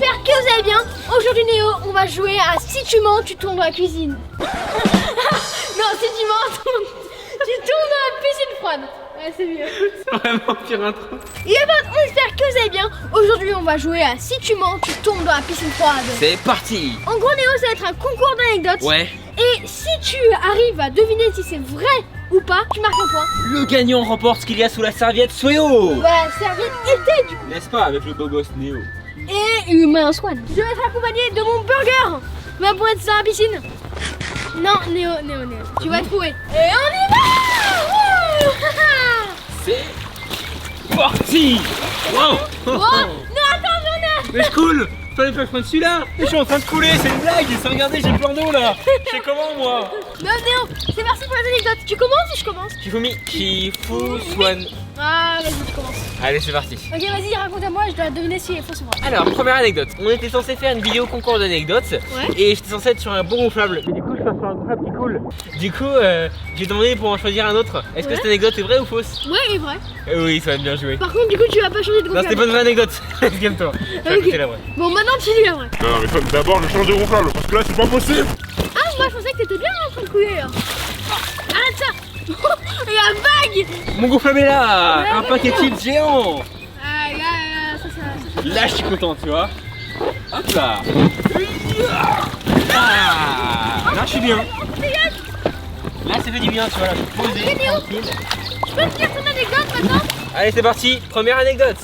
j'espère que vous allez bien. Aujourd'hui Néo, on va jouer à si tu mens, tu tombes dans la cuisine. Non, si tu mens, tu tombes dans la piscine froide. Ouais, c'est mieux. C'est vraiment pire intro. Et ben, on espère que vous allez bien. Aujourd'hui, on va jouer à si tu mens, tu tombes dans la piscine froide. C'est parti. En gros, Néo, ça va être un concours d'anecdotes. Ouais. Et si tu arrives à deviner si c'est vrai ou pas, tu marques un point. Le gagnant remporte ce qu'il y a sous la serviette Sweo. Voilà, serviette été du coup. N'est-ce pas, avec le beau gosse Néo. Et humain Swan. Je vais être accompagné de mon burger. Va pour être dans la piscine. Non, Néo. Tu vas trouver. Et on y va. Wouh. C'est parti. Wow. Oh, non, attends, j'en ai. Mais je coule. Fallait pas que je prenne celui-là. Je suis en train de couler, c'est une blague. Regardez, j'ai plein d'eau là. Je sais comment moi. Non, Néo, c'est parti pour les anecdotes. Tu commences ou je commence? Kifumi, Kifu, Swan. Ah, vas-y, tu commences. Allez, c'est parti. Ok, vas-y, raconte-moi, je dois deviner si il est faux ou vrai. Alors, première anecdote. On était censé faire une vidéo concours d'anecdotes. Ouais. Et j'étais censé être sur un bon gonflable. Mais du coup, je passe sur un gonflable qui coule. Du coup, j'ai demandé pour en choisir un autre. Est-ce que Ouais. cette anecdote est vraie ou fausse? Ouais, il est vrai. Oui, ça va être bien joué. Par contre, du coup, tu vas pas changer de Non, gonflable. c'était pas une vraie anecdote. Calme-toi. Je vais Ok. écouter la vraie. Bon, maintenant tu dis la vraie. Non, mais faut d'abord je change de gonflable parce que là c'est pas possible. Ah, moi je pensais que t'étais bien en train de couler là. Arrête ça. Il y a un vague. Mon gonflable est là. Ouais, Un ouais, paquet de ouais. chips géant. Ah, là, ça. Là, je suis content, tu vois. Hop là. Ah, là, je suis bien. Là, ça fait du bien, tu vois. Là, je suis posé, Néo. tranquille. Tu peux me dire ton anecdote maintenant? Allez, c'est parti. Première anecdote.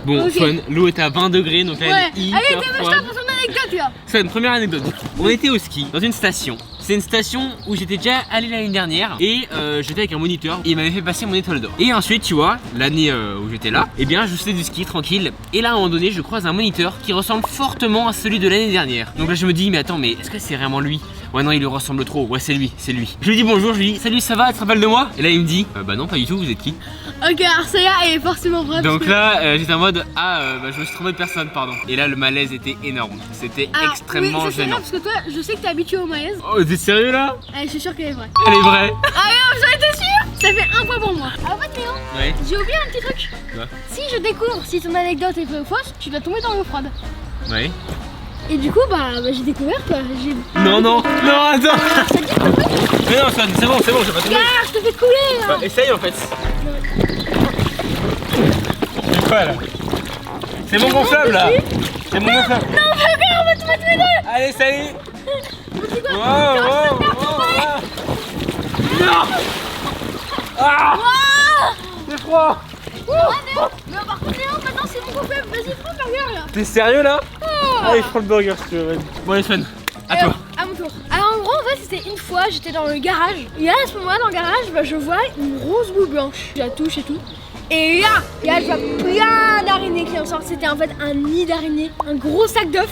Bon, Ok. Swan, l'eau est à 20 degrés, donc là, Ouais. elle est Allez, hyper dépêche-toi froide. pour ton anecdote là. Swan, première anecdote. On était au ski, dans une station. C'est une station où j'étais déjà allé l'année dernière et j'étais avec un moniteur et il m'avait fait passer mon étoile d'or. Et ensuite, tu vois, l'année où j'étais là, eh bien, je faisais du ski tranquille. Et là, à un moment donné, je croise un moniteur qui ressemble fortement à celui de l'année dernière. Donc là, je me dis, mais attends, mais est-ce que c'est vraiment lui? Ouais, non, il lui ressemble trop. Ouais, c'est lui, c'est lui. Je lui dis bonjour, je lui dis, salut, ça va, tu te rappelles de moi? Et là, il me dit, bah non, pas du tout, vous êtes qui? Ok, alors celle-là elle est forcément vraie. Donc parce que- là, j'étais en mode, bah, je me suis trompé de personne, pardon. Et là, le malaise était énorme. C'était Ah, extrêmement oui, ça, c'est gênant. vrai, parce que toi, je sais que t'es habitué au malaise. Oh, t'es sérieux là? Allez, je suis sûre qu'elle est vraie. Elle est vraie. Ah non, j'en étais sûre. Ça fait un point pour moi. En fait, Néo, Ouais. j'ai oublié un petit truc. Quoi? Si je découvre si ton anecdote est vraie ou fausse, tu dois tomber dans l'eau froide. Ouais. Et du coup, bah j'ai découvert quoi. Non, non, non, attends. Ça te dit de tomber? Mais non, c'est bon, j'ai pas tombé. Regarde, je te fais couler là. Bah, essaye en fait. C'est quoi là? C'est mon gonflable là. C'est mon gonflable. Non, regarde, on va tomber tous les deux. Allez, salut. C'est quoi? Wow, Attends, je wow, peux te faire wow, tomber. wow. Non. Ah, Ah. c'est froid. Ouais, Néo. Mais par contre, Néo, maintenant c'est mon gonflable. Vas-y, prends le burger là. T'es sérieux là? Ah. Allez, je prends le burger si tu veux. vas-y. Bon, allez, Swan, à Alors, toi. à mon tour. Alors en gros, en fait, c'était une fois, j'étais dans le garage. Et là, à ce moment-là, dans le garage, bah, je vois une grosse boule blanche. Je la touche et tout. Et là, je vois plein d'araignées qui en sortent. C'était en fait un nid d'araignées, un gros sac d'œufs.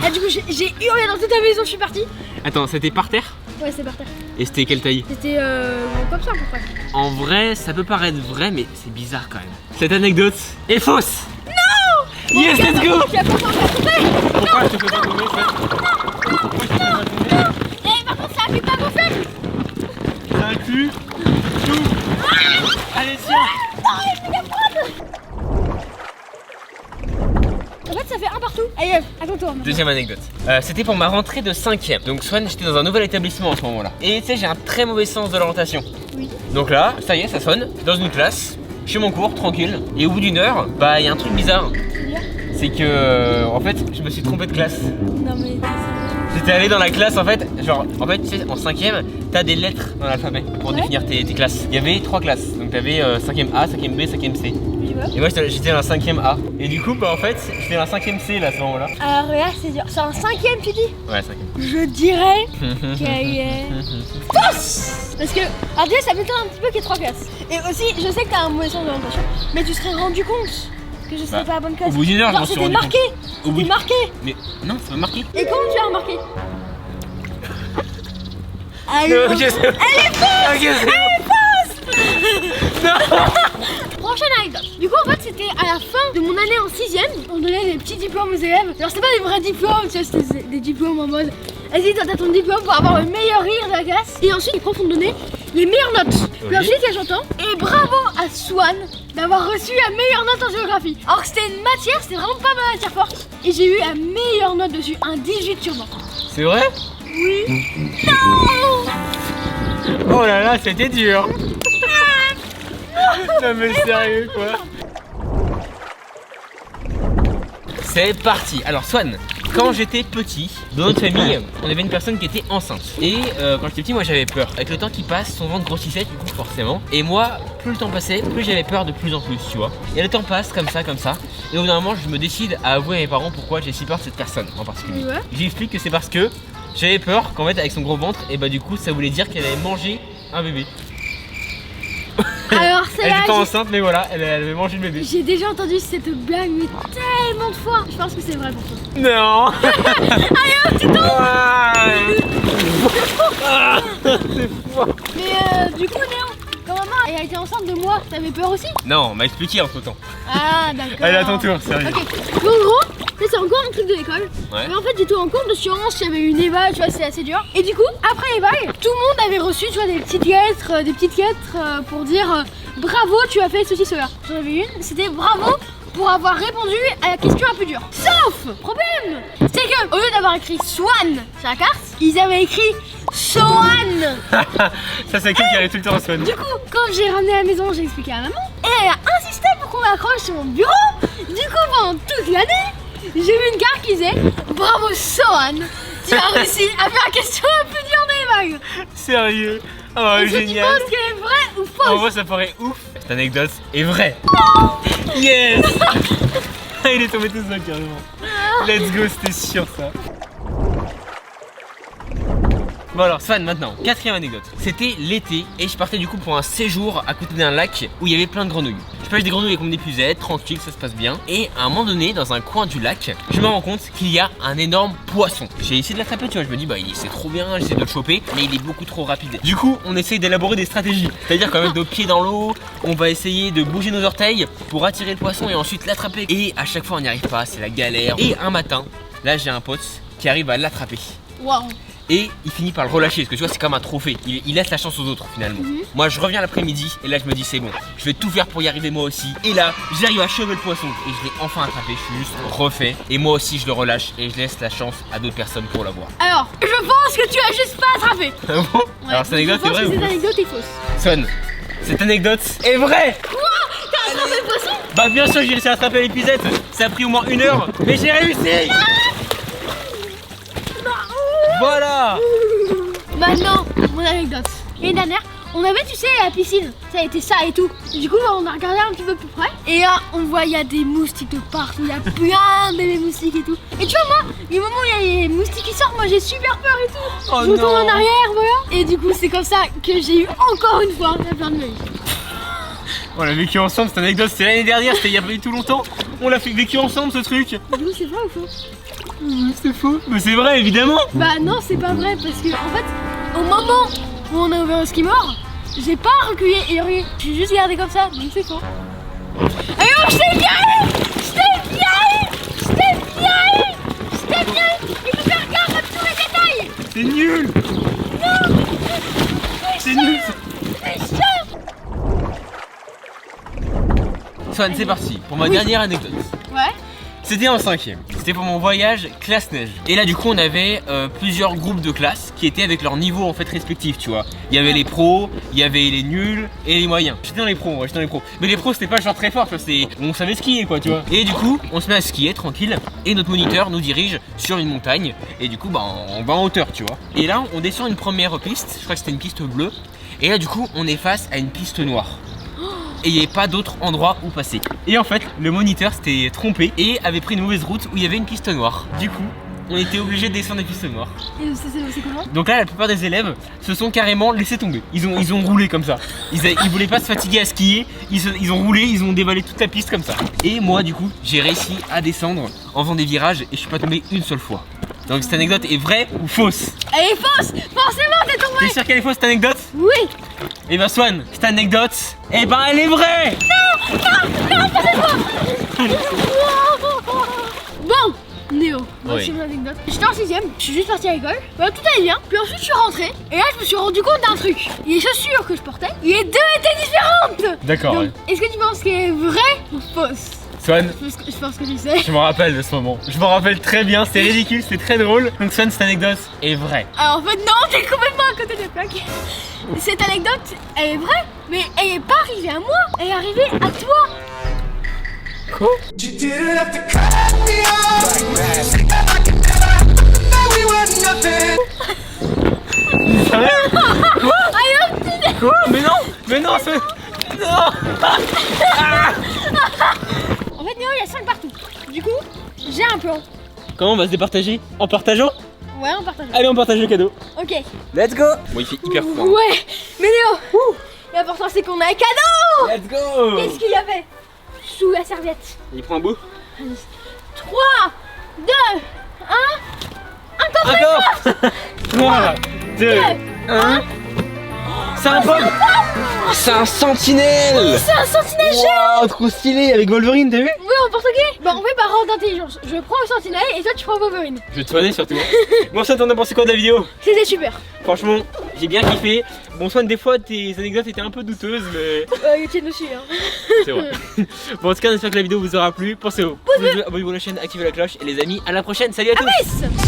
Là, du coup, j'ai hurlé dans toute la maison, je suis partie. Attends, c'était par terre? Ouais, c'est par terre. Et c'était quelle taille? C'était comme ça à peu près. En vrai, ça peut paraître vrai, mais c'est bizarre quand même. Cette anecdote est fausse. Non. Yes, let's go. Tu as pas encore tomber. Pourquoi je te fais pas tomber, Swan? Et par contre, ça a fait pas mon faible. Ça inclut tout. Allez, tiens. Non, elle est méga froide. En fait, ça fait un partout. Allez, à ton tour. maintenant. Deuxième anecdote. C'était pour ma rentrée de 5ème. Donc Swan, j'étais dans un nouvel établissement à ce moment-là. Et tu sais, j'ai un très mauvais sens de l'orientation. Oui. Donc là, ça y est, ça sonne. Dans une classe, je fais mon cours, tranquille. Et au bout d'une heure, bah il y a un truc bizarre. C'est que, en fait, je me suis trompé de classe. Non, mais. J'étais allé dans la classe en fait, genre en fait tu sais en 5ème t'as des lettres dans l'alphabet pour Ouais. définir tes classes. Il y avait 3 classes, donc t'avais 5ème A, 5ème B, 5ème C. Je vois. Et moi j'étais dans la 5ème A. Et du coup bah en fait j'étais dans la 5ème C là à ce moment là. Alors regarde, c'est dur. C'est un cinquième, tu dis? Ouais 5ème. Je dirais qu'elle est fausse. Parce que, alors déjà, ça m'étonne un petit peu qu'il y ait 3 classes. Et aussi, je sais que t'as un mauvais sens de l'orientation, mais tu serais rendu compte que je serais Bah, pas à la bonne classe. au bout d'une heure, je Genre, m'en suis c'était rendu marqué. Au bout C'était de- marqué. Mais non c'est pas marqué. Et comment tu as remarqué? Non, ok, c'est bon. Elle est fausse. Ok, c'est bon. Elle est fausse. Non. Prochaine anecdote. Du coup, en fait, c'était à la fin de mon année en 6ème. On donnait des petits diplômes aux élèves. Alors, c'était pas des vrais diplômes, tu sais, c'était des diplômes en mode vas-y, t'as ton diplôme pour avoir le meilleur rire de la classe. Et ensuite, les profs ont donné les meilleures notes. Oui. Puis ensuite, il y a j'entends. Et bravo à Swan d'avoir reçu la meilleure note en géographie. Alors que c'était une matière, c'était vraiment pas ma matière forte. Et j'ai eu la meilleure note dessus, un 18 sur 20. C'est vrai? Oui. Non. Oh là là, c'était dur. Non mais sérieux quoi. C'est parti. Alors Swan, quand j'étais petit, dans notre famille, on avait une personne qui était enceinte. Et quand j'étais petit, moi j'avais peur. Avec le temps qui passe, son ventre grossissait du coup forcément. Et moi, plus le temps passait, plus j'avais peur de plus en plus, tu vois. Et le temps passe comme ça. Et au bout d'un moment, je me décide à avouer à mes parents pourquoi j'ai si peur de cette personne en particulier. Ouais. J'explique que c'est parce que j'avais peur qu'en fait avec son gros ventre, et bah du coup ça voulait dire qu'elle allait manger un bébé. Alors c'est Elle là. était pas enceinte mais voilà, elle avait mangé le bébé. J'ai déjà entendu cette blague mais tellement de fois. Je pense que c'est vrai pour toi. Non. Allez hop, tu tombes. C'est fou. Mais du coup Néo, quand maman elle a été enceinte de moi, t'avais peur aussi? Non, on m'a expliqué entre temps. Ah d'accord. Allez à ton tour, sérieux. Ok, donc en gros, ça, c'est encore un truc de l'école. Ouais. Mais en fait j'étais en cours de sciences, j'avais une éval, tu vois, c'est assez dur. Et du coup, après l'éval, tout le monde avait reçu, tu vois, des petites lettres pour dire bravo, tu as fait ceci, cela. J'en avais une, c'était bravo pour avoir répondu à la question la plus dure. Sauf, problème, c'est que au lieu d'avoir écrit Swan sur la carte, ils avaient écrit Sohan. Ça c'est quelqu'un qui arrive tout le temps à Swan. Du coup, quand j'ai ramené à la maison, j'ai expliqué à maman. Et elle a insisté pour qu'on l'accroche sur mon bureau. Du coup, pendant toute l'année, j'ai vu une carte qui disait bravo Sohan, tu as réussi à faire la question la plus dure des vagues. Sérieux. Oh Est-ce que tu génial. penses qu'elle est vraie ou fausse? En vrai ça paraît ouf. Cette anecdote est vraie. Yes. Il est tombé tout seul carrément. Let's go, c'était sûr ça. Bon alors Swan maintenant, quatrième anecdote. C'était l'été et je partais du coup pour un séjour à côté d'un lac où il y avait plein de grenouilles. Je pêche des grenouilles comme des puzettes, tranquille, ça se passe bien. Et à un moment donné, dans un coin du lac, je me rends compte qu'il y a un énorme poisson. J'ai essayé de l'attraper, tu vois, je me dis bah c'est trop bien, j'essaie de le choper, mais il est beaucoup trop rapide. Du coup, on essaye d'élaborer des stratégies. C'est-à-dire qu'avec nos pieds dans l'eau, on va essayer de bouger nos orteils pour attirer le poisson et ensuite l'attraper. Et à chaque fois on n'y arrive pas, c'est la galère. Et un matin, là j'ai un pote qui arrive à l'attraper. Waouh. Et il finit par le relâcher parce que tu vois c'est comme un trophée, il laisse la chance aux autres finalement. Moi je reviens l'après-midi et là je me dis c'est bon, je vais tout faire pour y arriver moi aussi. Et là j'arrive à choper le poisson et je l'ai enfin attrapé, je suis juste refait. Et moi aussi je le relâche et je laisse la chance à d'autres personnes pour l'avoir. Alors, je pense que tu as juste pas attrapé. Ah bon? Alors cette anecdote est vraie ou cette fausse? anecdote est fausse. Son, cette anecdote est vraie. Quoi? T'as attrapé le poisson? Bah bien sûr j'ai réussi à attraper l'épisode, ça a pris au moins 1 heure, mais j'ai réussi. Voilà. Maintenant, mon anecdote. L'année dernière, on avait, tu sais, la piscine, ça a été ça et tout. Du coup, on a regardé un petit peu plus près. Et là, on voit, il y a des moustiques de partout. Il y a plein de bébés moustiques et tout. Et tu vois, moi, les moments où il y a les moustiques qui sortent, moi j'ai super peur et tout. Oh je retourne non. en arrière, voilà. Et du coup, c'est comme ça que j'ai eu encore une fois la peur de ma vie. On l'a vécu ensemble cette anecdote, c'était l'année dernière, c'était il y a pas du tout longtemps. On l'a fait vécu ensemble ce truc. Du coup, c'est vrai ou faux? C'est faux. Mais c'est vrai évidemment. Bah non, c'est pas vrai parce que en fait, au moment où on a ouvert le ski mort, j'ai pas reculé et rien. J'ai juste gardé comme ça, donc c'est faux. Allez, oh, je t'ai bien eu! Je t'ai bien eu! Je t'ai bien eu! Je t'ai bien eu! Il faut faire gaffe à tous les détails! C'est nul. Non! C'est nul. C'est chiant! Swan, c'est parti pour ma dernière anecdote. Ouais. C'était en 5ème, c'était pour mon voyage classe neige. Et là du coup on avait plusieurs groupes de classe qui étaient avec leur niveau en fait respectif, tu vois. Il y avait les pros, il y avait les nuls et les moyens. J'étais dans les pros, ouais, j'étais dans les pros. Mais les pros c'était pas genre très fort, tu vois, on savait skier quoi, tu vois. Et du coup on se met à skier tranquille et notre moniteur nous dirige sur une montagne. Et du coup bah on va en hauteur, tu vois. Et là on descend une première piste, je crois que c'était une piste bleue. Et là du coup on est face à une piste noire. Et il n'y avait pas d'autre endroit où passer. Et en fait, le moniteur s'était trompé et avait pris une mauvaise route où il y avait une piste noire. Du coup, on était obligé de descendre la piste noire. Et c'est comment? Donc là, la plupart des élèves se sont carrément laissés tomber. Ils ont roulé comme ça. Ils voulaient pas se fatiguer à skier. Ils ont roulé, ils ont dévalé toute la piste comme ça. Et moi, du coup, j'ai réussi à descendre en faisant des virages et je suis pas tombé une seule fois. Donc cette anecdote est vraie ou fausse? Elle est fausse! Forcément, t'es tombé! T'es sûr qu'elle est fausse cette anecdote? Oui! Et ben Swan, cette anecdote, eh ben elle est vraie! Non, pas cette fois! Bon, Néo, Donc c'est mon anecdote. J'étais en 6ème, je suis juste partie à l'école. Voilà, tout allait bien. Puis ensuite je suis rentrée. Et là je me suis rendu compte d'un truc. Les chaussures que je portais, les deux étaient différentes. D'accord, Donc, ouais. est-ce que tu penses qu'elle est vraie ou fausse? Swan, Je pense que tu sais. je me rappelle de ce moment. Je me rappelle très bien, c'est ridicule, c'est très drôle. Donc Swan, cette anecdote est vraie. Alors en fait non, t'es complètement à côté des plaques. Cette anecdote, elle est vraie, mais elle est pas arrivée à moi, elle est arrivée à toi. Quoi? You didn't have to cut me off. Like that we were nothing. Sérieux? Allez hop, Quoi? Mais non, Swan. Non. En fait Néo, il y a 5 partout. Du coup, j'ai un plan. Comment on va se départager? En partageant? Ouais, on partage. Allez, on partage le cadeau. Ok. Let's go. Bon, il fait hyper froid. Ouais, mais Néo, l'important c'est qu'on a un cadeau. Let's go. Qu'est-ce qu'il y avait sous la serviette? Il prend un bout. 3, 2, 1. Un coffret. Encore. 3, 2, 1. C'est un pop. C'est un sentinelle. C'est un sentinelle géant. Wow, trop stylé avec Wolverine, t'as vu? Oui, en portugais. Bon, on fait par ordre d'intelligence. Je prends le sentinelle et toi tu prends Wolverine. Je vais te soigner surtout. Bon, Swan, t'en as pensé quoi de la vidéo? C'était super. Franchement, j'ai bien kiffé. Bon, Swan, des fois tes anecdotes étaient un peu douteuses, mais Il tient dessus, hein. c'est vrai. Bon, en tout cas, on espère que la vidéo vous aura plu. Pensez au abonnez-vous à la chaîne, activez la cloche. Et les amis, à la prochaine. Salut à tous. Peace.